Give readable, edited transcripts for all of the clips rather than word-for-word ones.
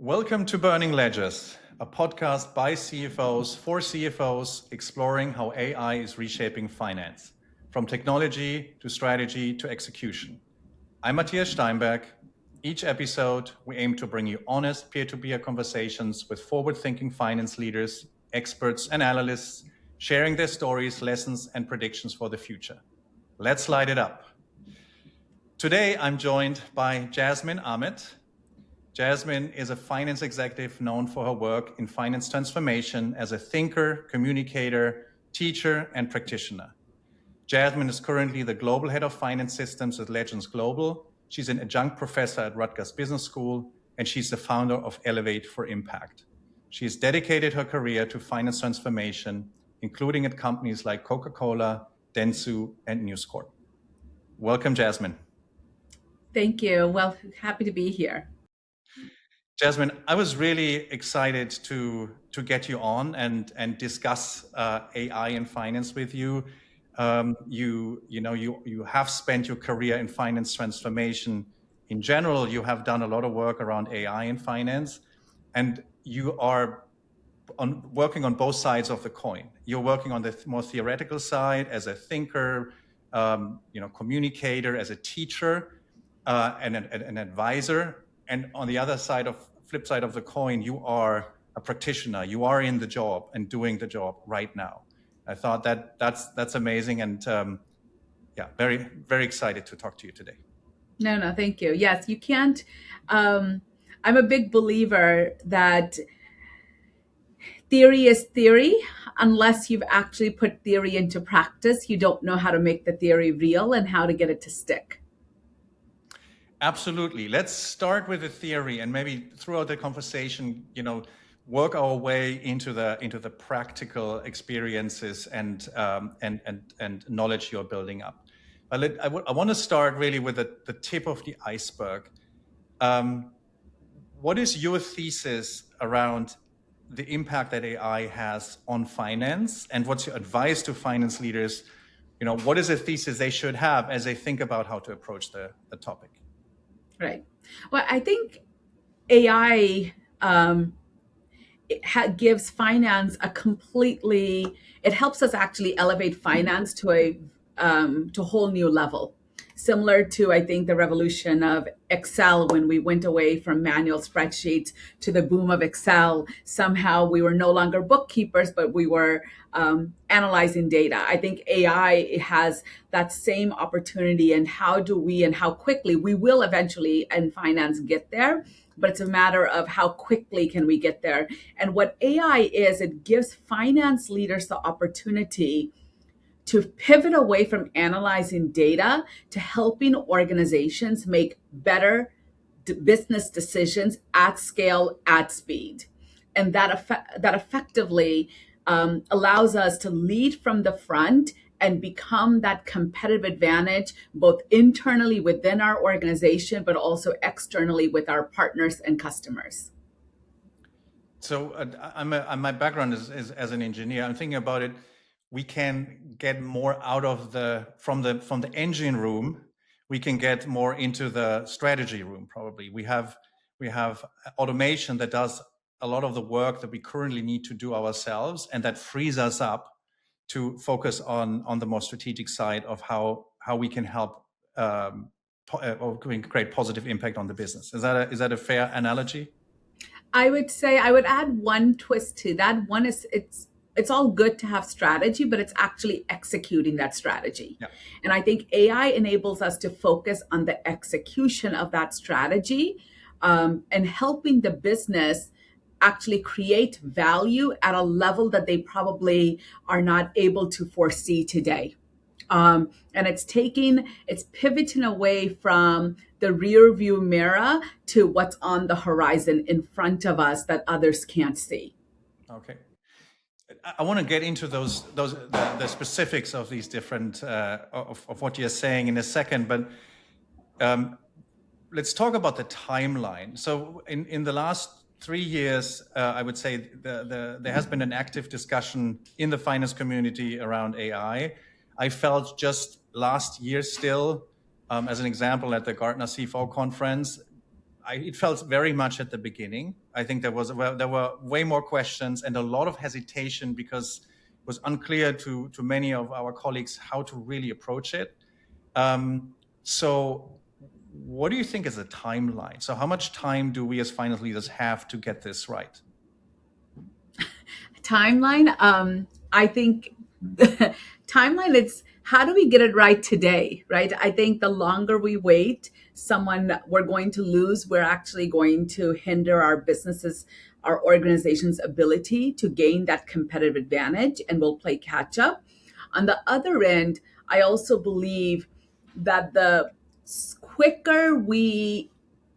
Welcome to Burning Ledgers, a podcast by CFOs for CFOs exploring how AI is reshaping finance, from technology to strategy to execution. I'm Matthias Steinberg. Each episode, we aim to bring you honest peer-to-peer conversations with forward-thinking finance leaders, experts, and analysts, sharing their stories, lessons, and predictions for the future. Let's light it up. Today, I'm joined by Jasmine Ahmed. Jasmine is a finance executive known for her work in finance transformation as a thinker, communicator, teacher, and practitioner. Jasmine is currently the Global Head of Finance Systems at Legends Global. She's an adjunct professor at Rutgers Business School, and she's the founder of Elevate for Impact. She has dedicated her career to finance transformation, including at companies like Coca-Cola, Dentsu, and NewsCorp. Welcome, Jasmine. Thank you. Well, happy to be here. Jasmine, I was really excited to get you on and discuss AI and finance with you. You have spent your career in finance transformation. In general, you have done a lot of work around AI and finance, and you are working on both sides of the coin. You're working on the more theoretical side as a thinker, communicator, as a teacher, and an advisor. And on the other flip side of the coin, you are a practitioner. You are in the job and doing the job right now. I thought that's amazing, and very, very excited to talk to you today. No, thank you. Yes, you can't. I'm a big believer that theory is theory. Unless you've actually put theory into practice, you don't know how to make the theory real and how to get it to stick. Absolutely. Let's start with the theory, and maybe throughout the conversation, work our way into the practical experiences and knowledge you're building up. But I want to start really with the tip of the iceberg. What is your thesis around the impact that AI has on finance, and what's your advice to finance leaders? What is a thesis they should have as they think about how to approach the topic? Right. Well, I think AI gives finance it helps us actually elevate finance to a whole new level. Similar to, I think, the revolution of Excel, when we went away from manual spreadsheets to the boom of Excel. Somehow we were no longer bookkeepers, but we were analyzing data. I think AI has that same opportunity, and how quickly we will eventually in finance get there. But it's a matter of how quickly can we get there. And what AI is, it gives finance leaders the opportunity to pivot away from analyzing data to helping organizations make better business decisions at scale, at speed. And that effectively allows us to lead from the front and become that competitive advantage, both internally within our organization, but also externally with our partners and customers. So my background is as an engineer. I'm thinking about it. We can get more out of from the engine room. We can get more into the strategy room. Probably we have automation that does a lot of the work that we currently need to do ourselves, and that frees us up to focus on the more strategic side of how we can help or create positive impact on the business. Is that a fair analogy? I would say I would add one twist to that. One is it's all good to have strategy, but it's actually executing that strategy. Yeah. And I think AI enables us to focus on the execution of that strategy, and helping the business actually create value at a level that they probably are not able to foresee today. And it's pivoting away from the rear view mirror to what's on the horizon in front of us that others can't see. Okay. I want to get into the specifics of these different of what you're saying in a second, but let's talk about the timeline. So in the last 3 years, I would say there has been an active discussion in the finance community around AI. I felt just last year still, as an example, at the Gartner CFO conference, it felt very much at the beginning. I think there were way more questions and a lot of hesitation because it was unclear to many of our colleagues how to really approach it. So what do you think is the timeline? So how much time do we as finance leaders have to get this right? Timeline, I think timeline, it's how do we get it right today, right? I think the longer we wait, we're going to lose. We're actually going to hinder our businesses, our organization's ability to gain that competitive advantage, and we'll play catch up. On the other end, I also believe that the quicker we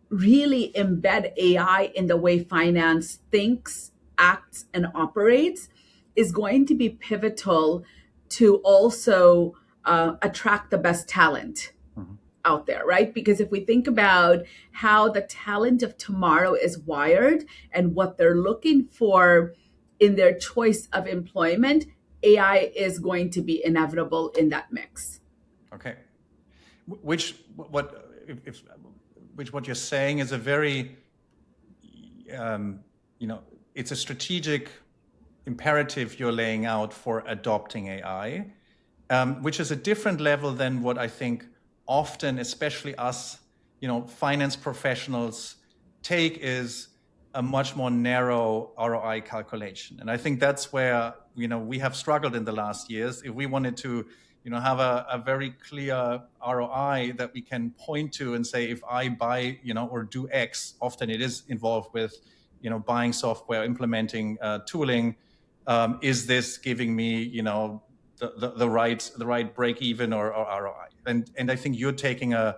really embed AI in the way finance thinks, acts, and operates is going to be pivotal to also attract the best talent out there, right? Because if we think about how the talent of tomorrow is wired and what they're looking for in their choice of employment, AI is going to be inevitable in that mix. Okay. Which what you're saying is a very, it's a strategic imperative you're laying out for adopting AI, which is a different level than what I think often, especially us, finance professionals take is a much more narrow ROI calculation. And I think that's where, we have struggled in the last years. If we wanted to, have a very clear ROI that we can point to and say, if I buy, or do X, often it is involved with, buying software, implementing tooling. Is this giving me, the right break even or ROI? And I think you're taking a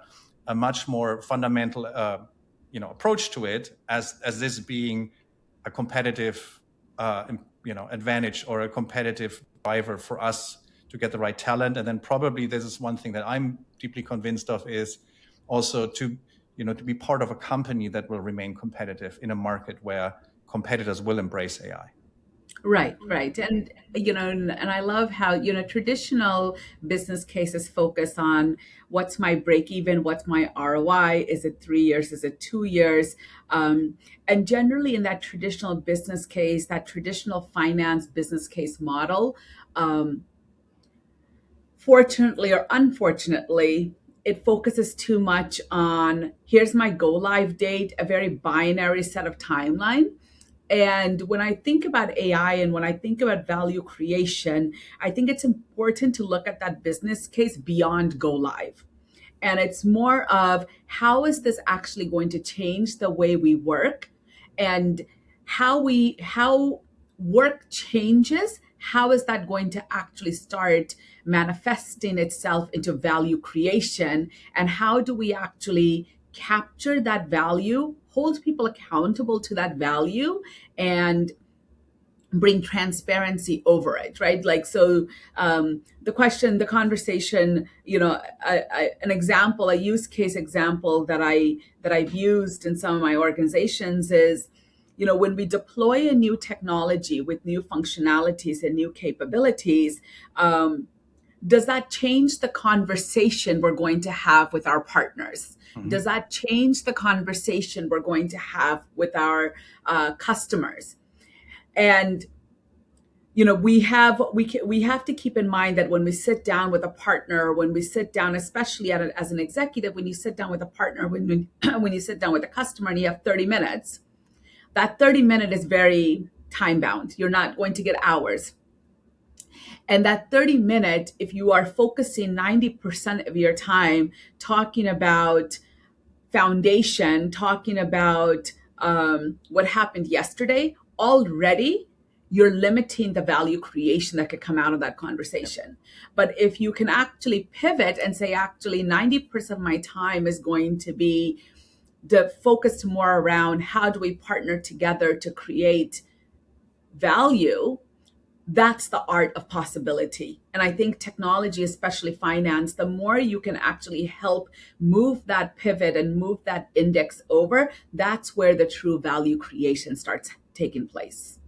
much more fundamental, approach to it as this being a competitive, advantage or a competitive driver for us to get the right talent. And then probably this is one thing that I'm deeply convinced of is also to be part of a company that will remain competitive in a market where competitors will embrace AI. Right. And, and I love how, traditional business cases focus on what's my break even, what's my ROI, is it 3 years, is it 2 years? And generally in that traditional business case, that traditional finance business case model, fortunately or unfortunately, it focuses too much on here's my go live date, a very binary set of timeline. And when I think about AI and when I think about value creation, I think it's important to look at that business case beyond go live. And it's more of how is this actually going to change the way we work and how work changes. How is that going to actually start manifesting itself into value creation? And how do we actually capture that value, hold people accountable to that value, and bring transparency over it, right? The conversation, an example, a use case example that I've used in some of my organizations is, when we deploy a new technology with new functionalities and new capabilities, does that change the conversation we're going to have with our partners? Mm-hmm. Does that change the conversation we're going to have with our customers? And we have to keep in mind that when we sit down with a partner, when we sit down, especially as an executive, when you sit down with a partner, when you sit down with a customer and you have 30 minutes, that 30-minute is very time bound. You're not going to get hours. And that 30-minute, if you are focusing 90% of your time talking about foundation, talking about what happened yesterday, already you're limiting the value creation that could come out of that conversation. But if you can actually pivot and say, actually 90% of my time is going to be focused more around how do we partner together to create value, that's the art of possibility. And I think technology, especially finance, the more you can actually help move that pivot and move that index over, that's where the true value creation starts taking place.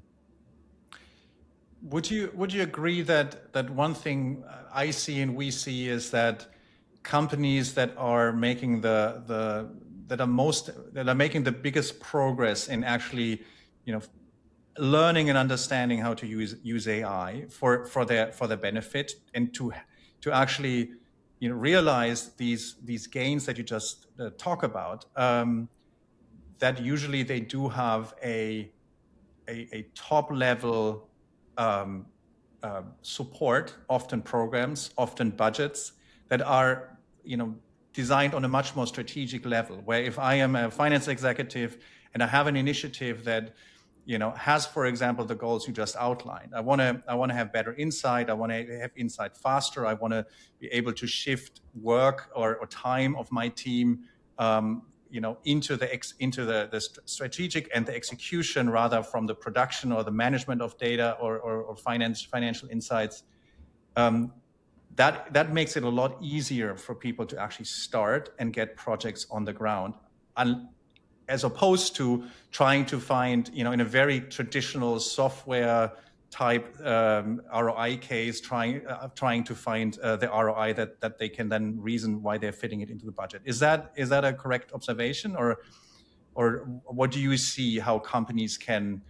Would you agree that one thing I see and we see is that companies that are making the that are making the biggest progress in actually, learning and understanding how to use AI for their benefit, and to actually realize these gains that you just talk about, that usually they do have a top level support, often programs, often budgets that are designed on a much more strategic level, where if I am a finance executive and I have an initiative that has, for example, the goals you just outlined. I want to have better insight. I want to have insight faster. I want to be able to shift work or time of my team, into the strategic and the execution, rather from the production or the management of data or financial insights. That makes it a lot easier for people to actually start and get projects on the ground, as opposed to trying to find, in a very traditional software type ROI case, trying to find the ROI that they can then reason why they're fitting it into the budget. Is that a correct observation, or what do you see how companies can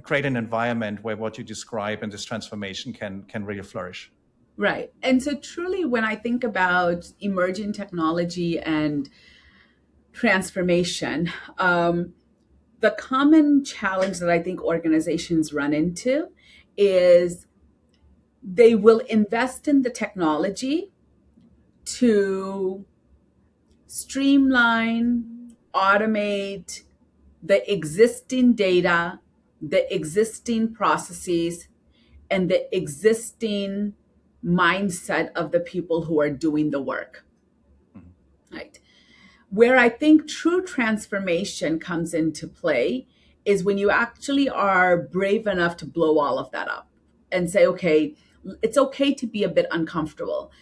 create an environment where what you describe and this transformation can really flourish? Right. And so truly, when I think about emerging technology and transformation, the common challenge that I think organizations run into is they will invest in the technology to streamline, automate the existing data, the existing processes, and the existing mindset of the people who are doing the work. Right. Where I think true transformation comes into play is when you actually are brave enough to blow all of that up and say, okay, it's okay to be a bit uncomfortable.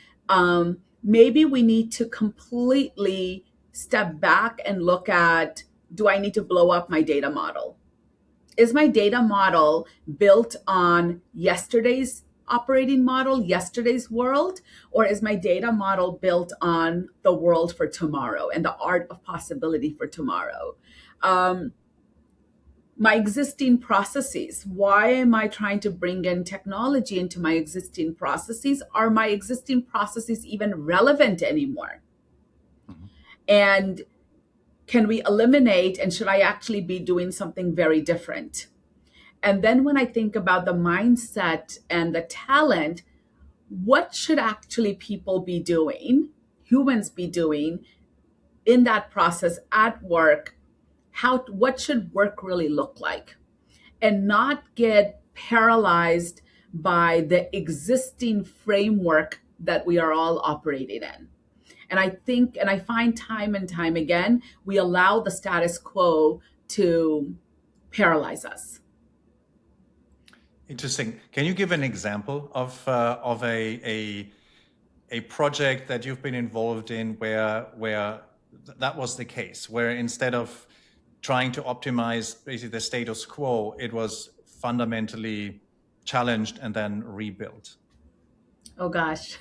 Maybe we need to completely step back and look at, do I need to blow up my data model? Is my data model built on yesterday's operating model, yesterday's world, or is my data model built on the world for tomorrow and the art of possibility for tomorrow? My existing processes, why am I trying to bring in technology into my existing processes? Are my existing processes even relevant anymore? Mm-hmm. And can we eliminate, and should I actually be doing something very different? And then when I think about the mindset and the talent, what should actually people be doing, humans be doing in that process at work? What should work really look like? And not get paralyzed by the existing framework that we are all operating in. And I think, and I find time and time again, we allow the status quo to paralyze us. Interesting. Can you give an example of a project that you've been involved in where that was the case, where instead of trying to optimize basically the status quo, it was fundamentally challenged and then rebuilt? Oh gosh,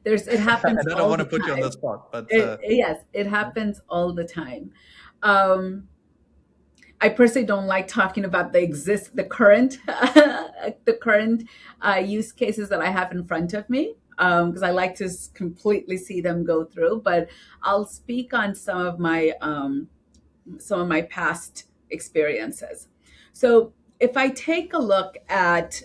it happens. I don't want to put you on the spot, but yes, it happens all the time. I personally don't like talking about the current use cases that I have in front of me, because I like to completely see them go through. But I'll speak on some of my past experiences. So if I take a look at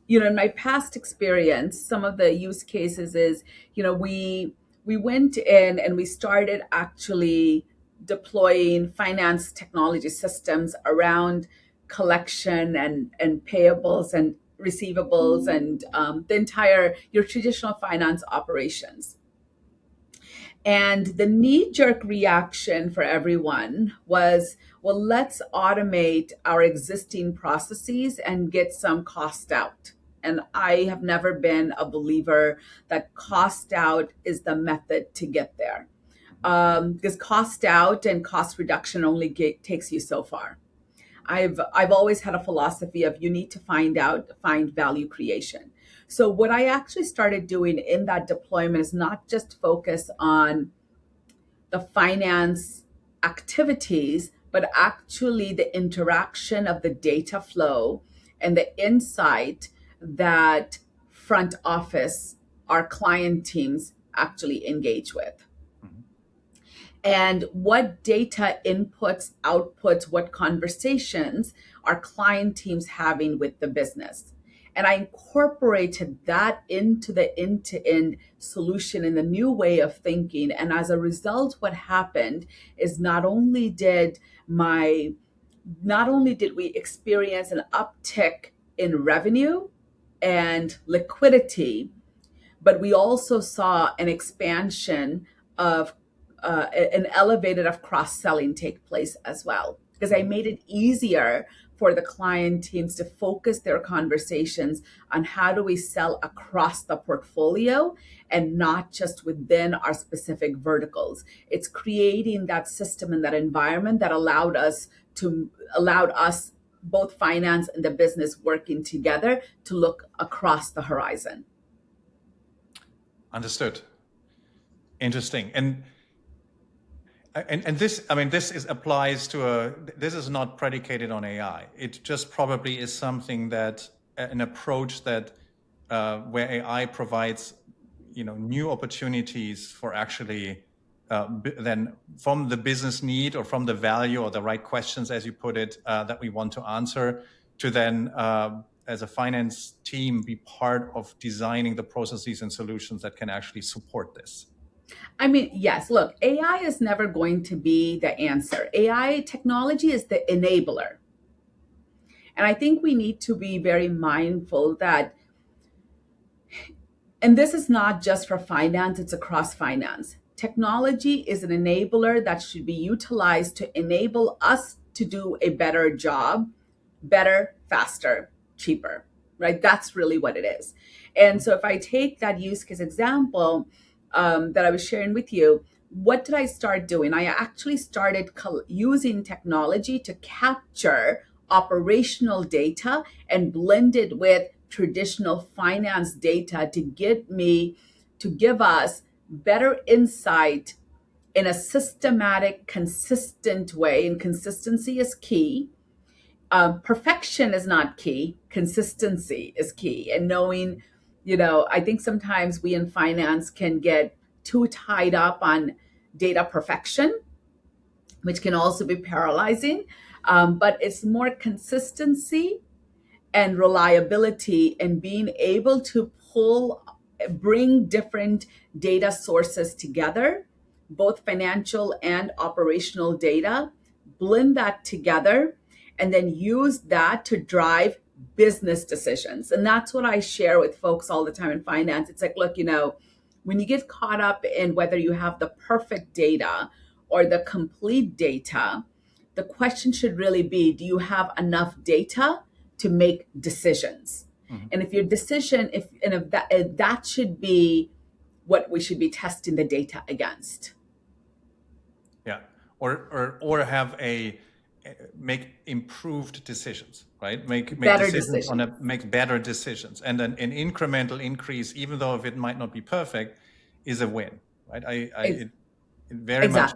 in my past experience, some of the use cases is, we went in and we started actually deploying finance technology systems around collection and payables and receivables and your traditional finance operations. And the knee-jerk reaction for everyone was, well, let's automate our existing processes and get some cost out. And I have never been a believer that cost out is the method to get there. Because cost out and cost reduction only takes you so far. I've always had a philosophy of you need to find value creation. So what I actually started doing in that deployment is not just focus on the finance activities, but actually the interaction of the data flow and the insight that front office, our client teams actually engage with. Mhm. And what data inputs, outputs, what conversations are client teams having with the business. And I incorporated that into the end-to-end solution in the new way of thinking. And as a result, what happened is not only did we experience an uptick in revenue and liquidity, but we also saw an expansion of an elevated of cross-selling take place as well, because I made it easier for the client teams to focus their conversations on how do we sell across the portfolio and not just within our specific verticals. It's creating that system and that environment that allowed us, both finance and the business working together, to look across the horizon. Understood. Interesting. And this, I mean, applies to this is not predicated on AI. It just probably is something that an approach that where AI provides, new opportunities for actually then from the business need or from the value or the right questions, as you put it, that we want to answer, to then as a finance team be part of designing the processes and solutions that can actually support this. I mean, yes, look, AI is never going to be the answer. AI technology is the enabler. And I think we need to be very mindful that, and this is not just for finance, it's across finance. Technology is an enabler that should be utilized to enable us to do a better job, better, faster, cheaper, right? That's really what it is. And so if I take that use case example, that I was sharing with you, what did I start doing? I actually started using technology to capture operational data and blend it with traditional finance data to give us better insight in a systematic, consistent way. And consistency is key. Perfection is not key. Consistency is key. And knowing, I think sometimes we in finance can get too tied up on data perfection, which can also be paralyzing. But it's more consistency and reliability and being able to bring different data sources together, both financial and operational data, blend that together, and then use that to drive business decisions. And that's what I share with folks all the time in finance. It's like, look, when you get caught up in whether you have the perfect data or the complete data, the question should really be, do you have enough data to make decisions? Mm-hmm. And if your decision, if that should be what we should be testing the data against. Yeah, or have make improved decisions, right? Make better decisions. Make better decisions, and an incremental increase, even though if it might not be perfect, is a win, right? It very much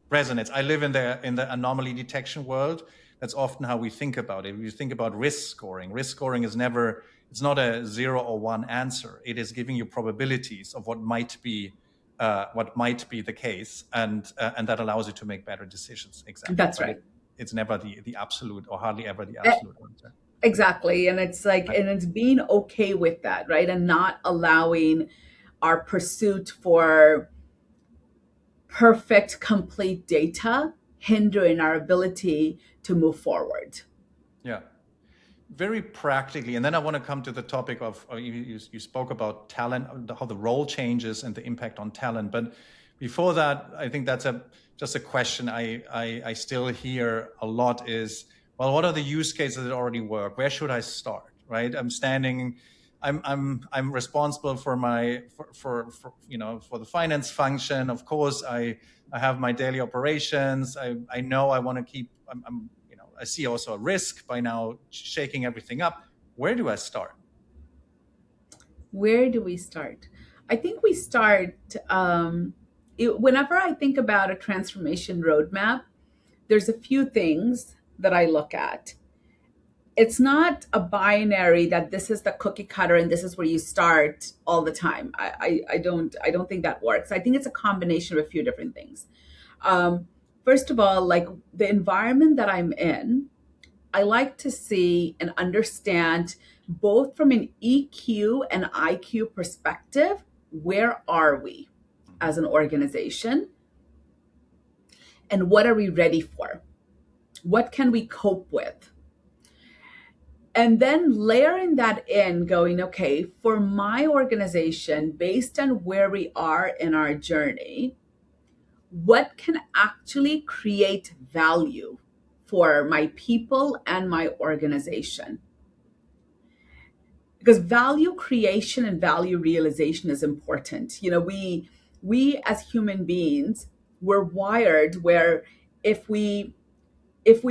resonates. I live in the anomaly detection world. That's often how we think about it. We think about risk scoring. Risk scoring is it's not a 0 or 1 answer. It is giving you probabilities of what might be the case, and that allows you to make better decisions. Exactly. That's right. It's never the absolute, or hardly ever the absolute answer. Exactly. And it's like, and it's being okay with that, right? And not allowing our pursuit for perfect, complete data hindering our ability to move forward. Yeah. Very practically, and then I want to come to the topic of, you spoke about talent, how the role changes and the impact on talent. But before that, I think that's just a question I still hear a lot is, well, what are the use cases that already work? Where should I start? Right? I'm responsible for the finance function. Of course, I have my daily operations. I know I want to keep. I see also a risk by now shaking everything up. Where do I start? Where do we start? I think we start whenever I think about a transformation roadmap, there's a few things that I look at. It's not a binary that this is the cookie cutter and this is where you start all the time. I don't think that works. I think it's a combination of a few different things. First of all, like the environment that I'm in, I like to see and understand both from an EQ and IQ perspective, where are we as an organization? And what are we ready for? What can we cope with? And then layering that in, going, okay, for my organization, based on where we are in our journey, what can actually create value for my people and my organization? Because value creation and value realization is important. You know, we as human beings, we're wired where if we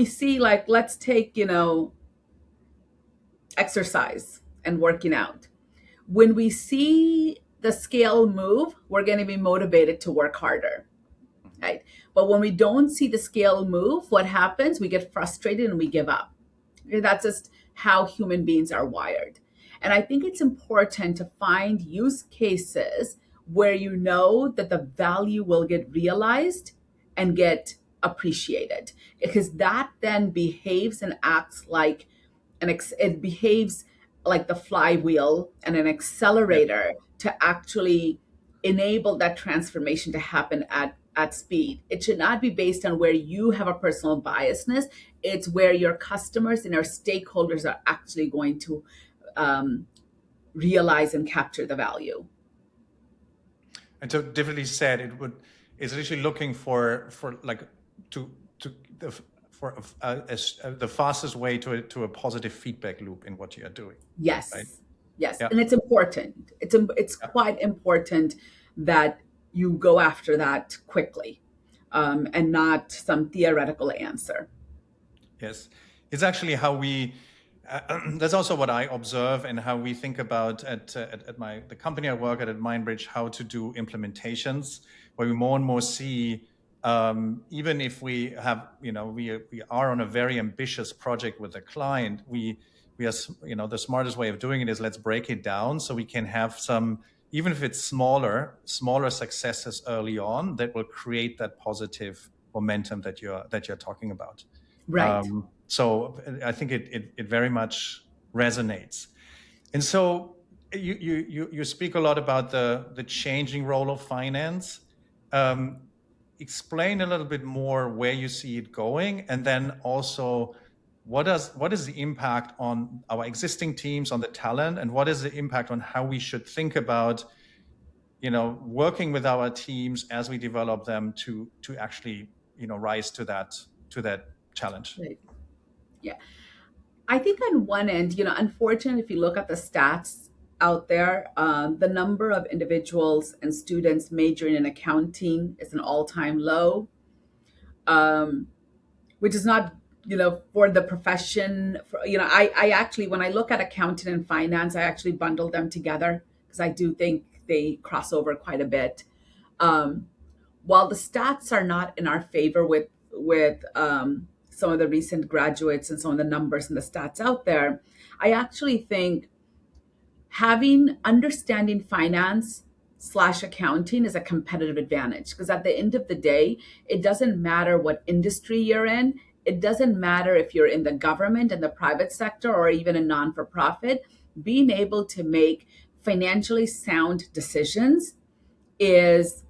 see, like, let's take, exercise and working out. When we see the scale move, we're going to be motivated to work harder, right? But when we don't see the scale move, what happens? We get frustrated and we give up. Okay, that's just how human beings are wired. And I think it's important to find use cases where you know that the value will get realized and get appreciated, because that then behaves and acts like it behaves like the flywheel and an accelerator to actually enable that transformation to happen at speed. It should not be based on where you have a personal biasness. It's where your customers and your stakeholders are actually going to realize and capture the value. And so, differently said, it's actually looking for the fastest way to a positive feedback loop in what you are doing. Yes, right? Yes, yeah. And it's important. It's quite important that you go after that quickly, and not some theoretical answer. Yes, it's actually how we. That's also what I observe and how we think about at the company I work at MindBridge, how to do implementations, where we more and more see, even if we have, we are on a very ambitious project with a client, we are, the smartest way of doing it is let's break it down so we can have some, even if it's smaller successes early on that will create that positive momentum that you're talking about. Right. So I think it very much resonates. And so you speak a lot about the changing role of finance. Explain a little bit more where you see it going, and then also what is the impact on our existing teams, on the talent, and what is the impact on how we should think about, working with our teams as we develop them to actually, rise to that challenge. Right. Yeah. I think on one end, unfortunately, if you look at the stats out there, the number of individuals and students majoring in accounting is an all-time low, which is not, for the profession. I actually, when I look at accounting and finance, I actually bundle them together because I do think they cross over quite a bit. While the stats are not in our favor with some of the recent graduates and some of the numbers and the stats out there, I actually think understanding finance / accounting is a competitive advantage, because at the end of the day, it doesn't matter what industry you're in. It doesn't matter if you're in the government and the private sector or even a non-for-profit. Being able to make financially sound decisions is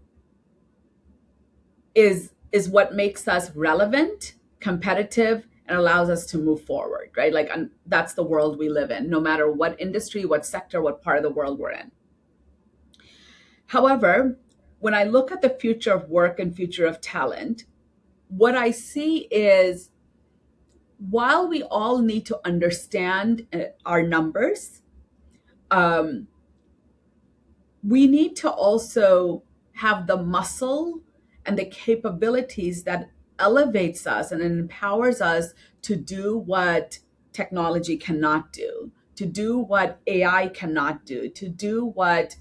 what makes us relevant, competitive, and allows us to move forward, right? Like, that's the world we live in, no matter what industry, what sector, what part of the world we're in. However, when I look at the future of work and future of talent, what I see is, while we all need to understand our numbers, we need to also have the muscle and the capabilities that elevates us and empowers us to do what technology cannot do, to do what AI cannot do, to do what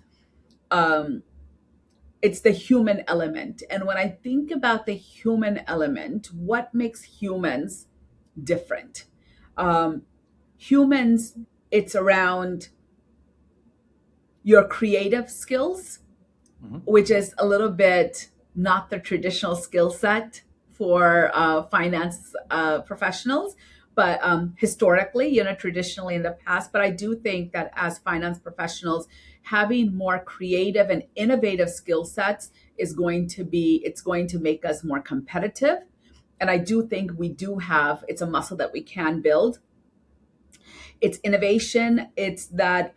it's the human element. And when I think about the human element, what makes humans different? Humans, it's around your creative skills, which is a little bit not the traditional skill set for finance professionals, but historically, traditionally in the past. But I do think that as finance professionals, having more creative and innovative skill sets it's going to make us more competitive. And I do think it's a muscle that we can build. It's innovation. It's that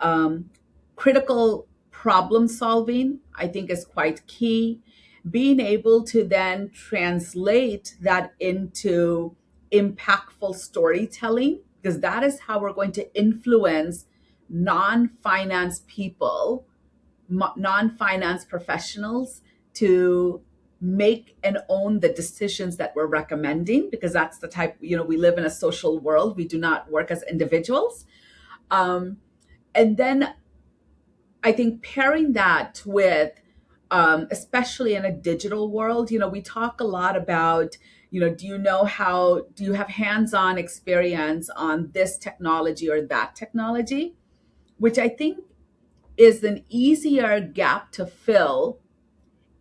critical problem solving, I think, is quite key. Being able to then translate that into impactful storytelling, because that is how we're going to influence non-finance people, non-finance professionals to make and own the decisions that we're recommending, because that's the type, we live in a social world. We do not work as individuals. And then I think pairing that with, especially in a digital world, we talk a lot about, do you have hands-on experience on this technology or that technology, which I think is an easier gap to fill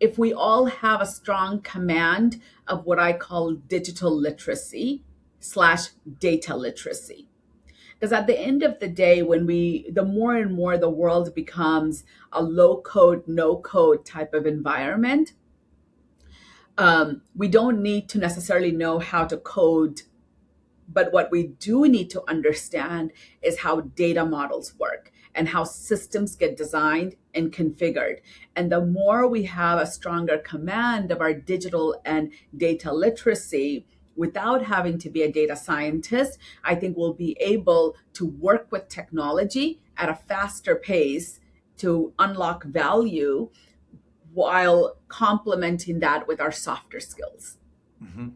if we all have a strong command of what I call digital literacy / data literacy. Because at the end of the day, the more and more the world becomes a low code, no code type of environment, we don't need to necessarily know how to code. But what we do need to understand is how data models work and how systems get designed and configured. And the more we have a stronger command of our digital and data literacy, without having to be a data scientist, I think we'll be able to work with technology at a faster pace to unlock value while complementing that with our softer skills. Mm-hmm.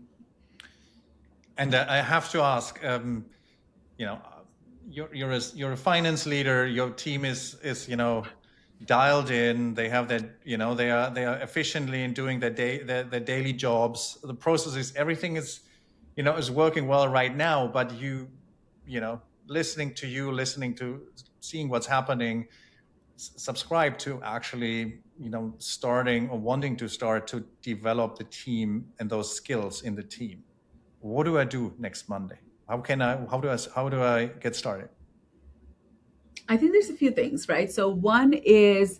And I have to ask, you're a finance leader. Your team is dialed in. They have that, they are efficiently in doing their daily jobs. The processes, everything is working well right now. But listening to seeing what's happening, subscribe to actually starting or wanting to start to develop the team and those skills in the team. What do I do next Monday? How do I get started? I think there's a few things, right? So one is,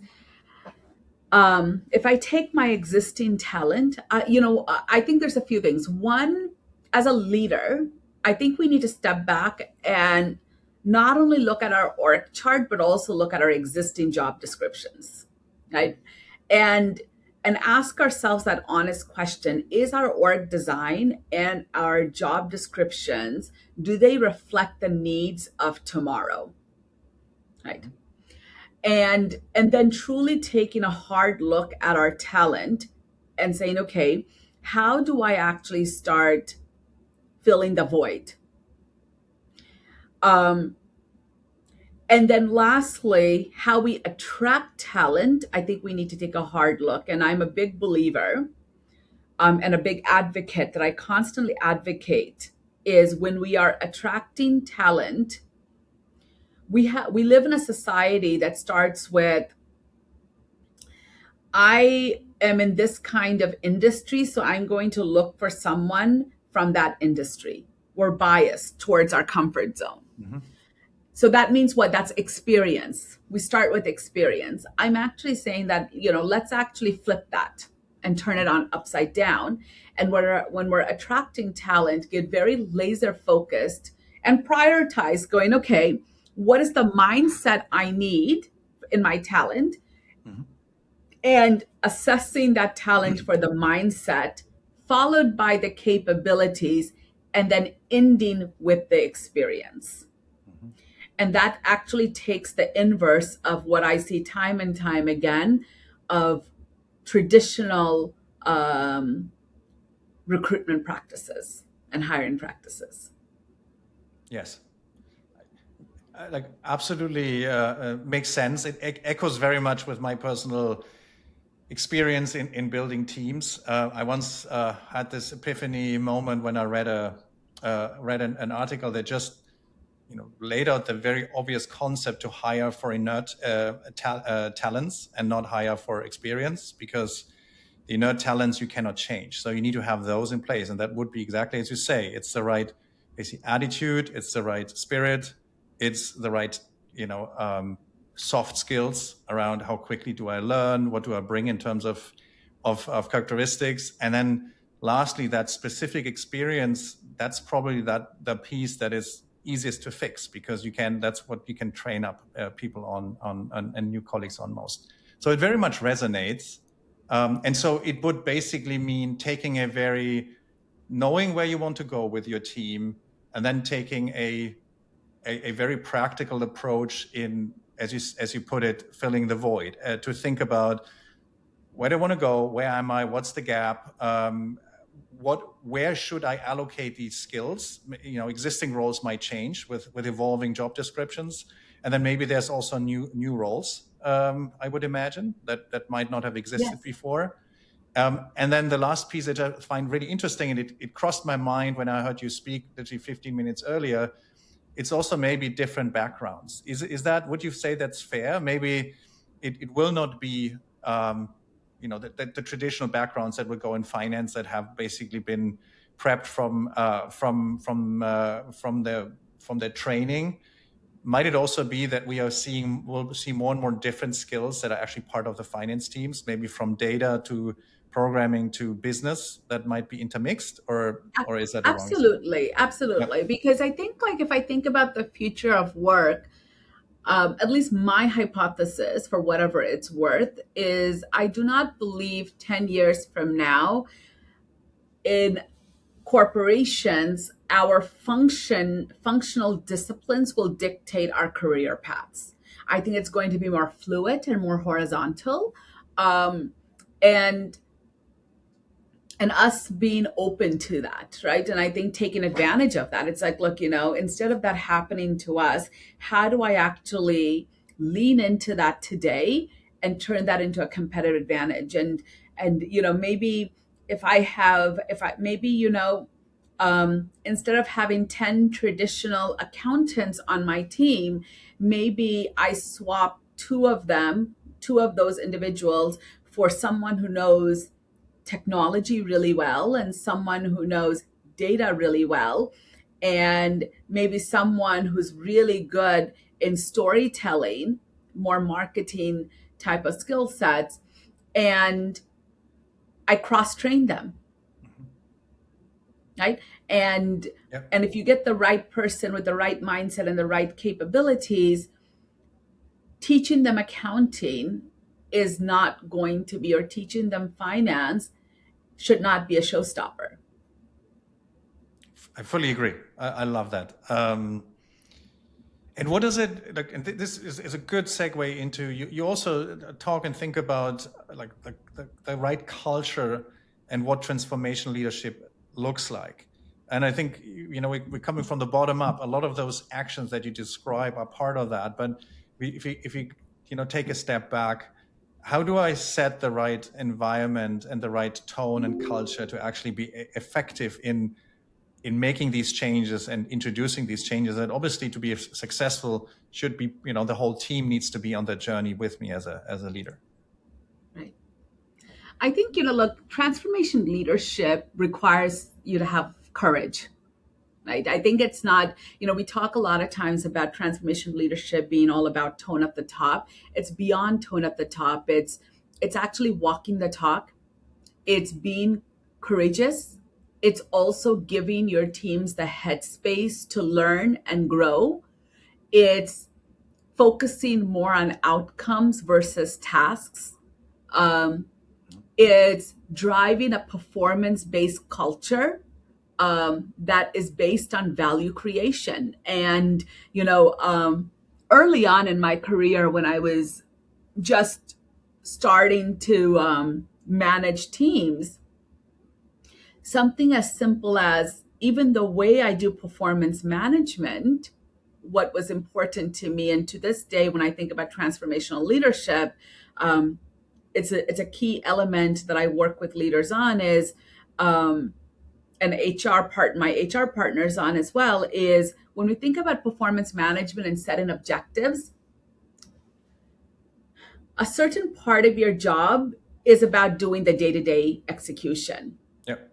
if I take my existing talent, I think there's a few things. One, as a leader, I think we need to step back and not only look at our org chart, but also look at our existing job descriptions, right? And ask ourselves that honest question: is our org design and our job descriptions, do they reflect the needs of tomorrow? Right. And then truly taking a hard look at our talent and saying, okay, how do I actually start filling the void? And then lastly, how we attract talent. I think we need to take a hard look. And I'm a big believer and a big advocate that I constantly advocate is when we are attracting talent, we live in a society that starts with, I am in this kind of industry, so I'm going to look for someone from that industry. We're biased towards our comfort zone. Mm-hmm. So that means what? That's experience. We start with experience. I'm actually saying that, let's actually flip that and turn it on upside down. And when we're attracting talent, get very laser focused and prioritize going, okay, what is the mindset I need in my talent? Mm-hmm. And assessing that talent for the mindset, followed by the capabilities, and then ending with the experience. And that actually takes the inverse of what I see time and time again of traditional recruitment practices and hiring practices. Yes. Absolutely makes sense. It echoes very much with my personal experience in building teams. I once had this epiphany moment when I read an article that just laid out the very obvious concept to hire for inert talents and not hire for experience, because the inert talents you cannot change. So you need to have those in place, and that would be exactly as you say. It's the right basic attitude, it's the right spirit, it's the right soft skills around how quickly do I learn, what do I bring in terms of characteristics, and then lastly, that specific experience. That's probably the piece that is easiest to fix, because that's what you can train up people on and new colleagues on most. So it very much resonates. And so it would basically mean taking knowing where you want to go with your team, and then taking a very practical approach in, as you put it, filling the void, to think about where do I want to go, where am I, what's the gap, where should I allocate these skills? Existing roles might change with evolving job descriptions, and then maybe there's also new roles. I would imagine that might not have existed before. And then the last piece that I find really interesting, and it crossed my mind when I heard you speak literally 15 minutes earlier, it's also maybe different backgrounds. Is that, would you say that's fair? Maybe it will not be the traditional backgrounds that would go in finance, that have basically been prepped from their training. Might it also be that we'll see more and more different skills that are actually part of the finance teams, maybe from data to programming to business, that might be intermixed, or is that absolutely, absolutely? Yep. Because I think, if I think about the future of work, at least my hypothesis, for whatever it's worth, is I do not believe 10 years from now in corporations, our functional disciplines will dictate our career paths. I think it's going to be more fluid and more horizontal, and us being open to that, right? And I think taking advantage of that. It's like, look, instead of that happening to us, how do I actually lean into that today and turn that into a competitive advantage? And maybe instead of having 10 traditional accountants on my team, maybe I swap two of those individuals for someone who knows technology really well, and someone who knows data really well, and maybe someone who's really good in storytelling, more marketing type of skill sets, and I cross-train them. Right? And if you get the right person with the right mindset and the right capabilities, teaching them accounting is not going to be, or teaching them finance should not be, a showstopper. I fully agree. I love that. And what is it like? And this is a good segue into you also talk and think about the right culture and what transformational leadership looks like. And I think we're coming from the bottom up. A lot of those actions that you describe are part of that. But if we take a step back, how do I set the right environment and the right tone and culture to actually be effective in making these changes and introducing these changes? And obviously, to be successful, should be the whole team needs to be on that journey with me as a leader. Right. I think look, transformation leadership requires you to have courage. Right? I think it's not, we talk a lot of times about transformation leadership being all about tone at the top. It's beyond tone at the top. It's actually walking the talk. It's being courageous. It's also giving your teams the headspace to learn and grow. It's focusing more on outcomes versus tasks. It's driving a performance-based culture that is based on value creation. And, early on in my career, when I was just starting to manage teams, something as simple as, even the way I do performance management, what was important to me, and to this day, when I think about transformational leadership, it's a key element that I work with leaders on is, an my HR partners on as well, is when we think about performance management and setting objectives, a certain part of your job is about doing the day-to-day execution. Yep.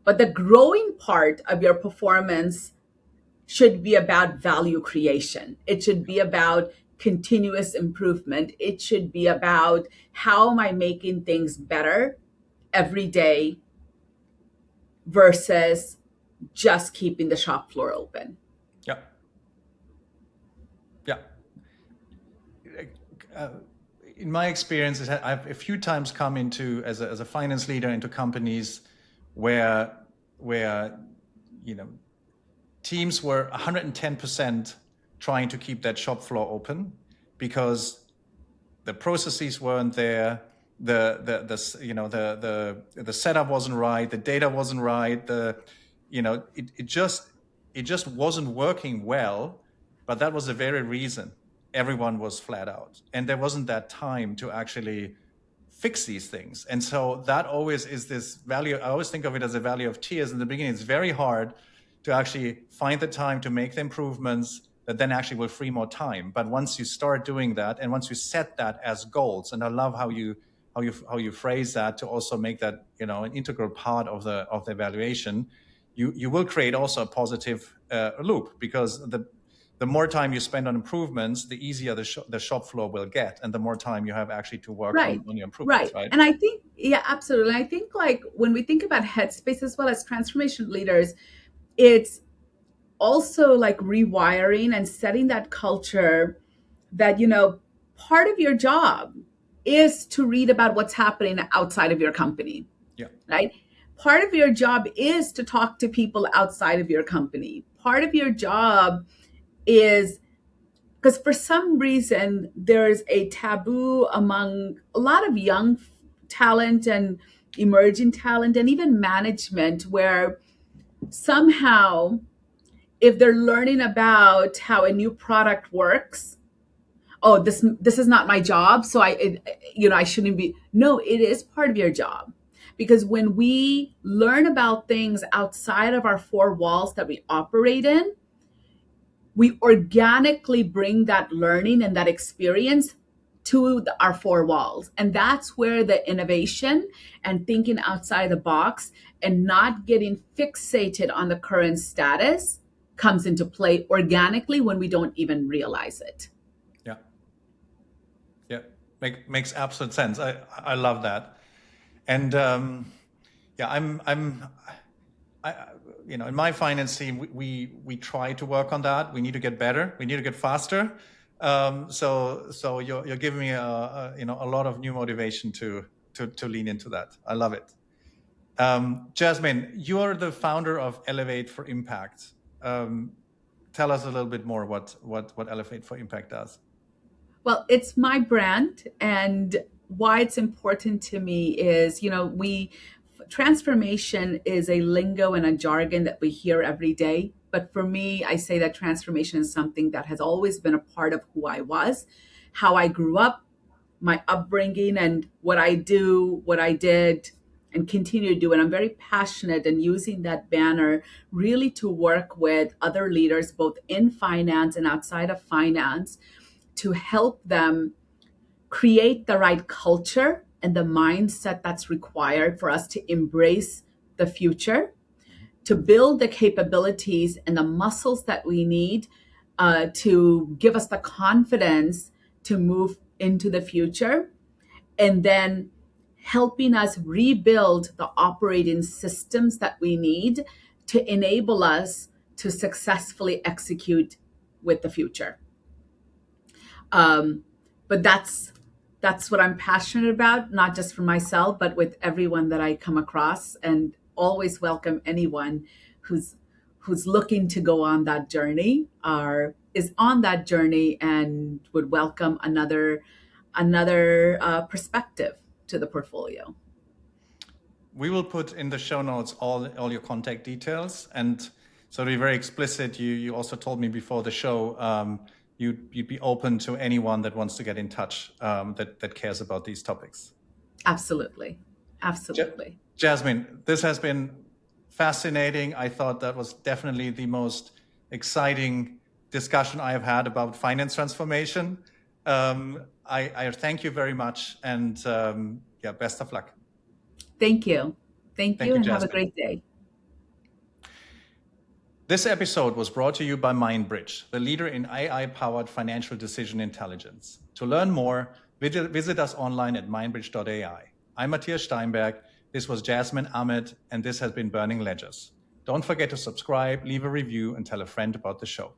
But the growing part of your performance should be about value creation. It should be about continuous improvement. It should be about how am I making things better every day versus just keeping the shop floor open. Yeah. Yeah. In my experience, I've a few times come into as a finance leader into companies where teams were 110% trying to keep that shop floor open because the processes weren't there, the setup wasn't right, the data wasn't right, it just wasn't working well, but that was the very reason everyone was flat out, and there wasn't that time to actually fix these things. And so that always is this value. I always think of it as a value of tears. In the beginning, it's very hard to actually find the time to make the improvements that then actually will free more time. But once you start doing that, and once you set that as goals, and I love how you phrase that to also make that an integral part of the evaluation, you will create also a positive loop, because the more time you spend on improvements, the easier the shop floor will get, and the more time you have actually to work on your improvements, right? And I think, yeah, absolutely. I think like when we think about headspace as well as transformation leaders, it's also like rewiring and setting that culture that, part of your job is to read about what's happening outside of your company. Yeah. Right? Part of your job is to talk to people outside of your company. Part of your job is, because for some reason there's a taboo among a lot of young talent and emerging talent and even management, where somehow if they're learning about how a new product works, oh, this is not my job, so I shouldn't be. No, it is part of your job, because when we learn about things outside of our four walls that we operate in, we organically bring that learning and that experience to our four walls. And that's where the innovation and thinking outside the box and not getting fixated on the current status comes into play organically when we don't even realize it. Yeah. Yeah. Makes absolute sense. I love that. And in my finance team, we try to work on that. We need to get better. We need to get faster. So you're giving me a lot of new motivation to lean into that. I love it. Jasmine, you're the founder of Elevate for Impact. Tell us a little bit more what Elevate for Impact does. Well, it's my brand, and why it's important to me is, transformation is a lingo and a jargon that we hear every day. But for me, I say that transformation is something that has always been a part of who I was, how I grew up, my upbringing, and what I do, what I did, and continue to do. And I'm very passionate in using that banner really to work with other leaders, both in finance and outside of finance, to help them create the right culture and the mindset that's required for us to embrace the future, to build the capabilities and the muscles that we need to give us the confidence to move into the future, and then helping us rebuild the operating systems that we need to enable us to successfully execute with the future. But that's what I'm passionate about, not just for myself, but with everyone that I come across, and always welcome anyone who's looking to go on that journey or is on that journey and would welcome another perspective to the portfolio. We will put in the show notes all your contact details. And so to be very explicit, you also told me before the show, you'd be open to anyone that wants to get in touch, that cares about these topics. Absolutely. Absolutely. Jasmine, this has been fascinating. I thought that was definitely the most exciting discussion I have had about finance transformation. I thank you very much, and best of luck. Thank you. Thank you, and have a Jasmine. great day. This episode was brought to you by MindBridge, the leader in AI-powered financial decision intelligence. To learn more, visit us online at mindbridge.ai. I'm Matthias Steinberg. This was Jasmine Ahmed, and this has been Burning Ledgers. Don't forget to subscribe, leave a review, and tell a friend about the show.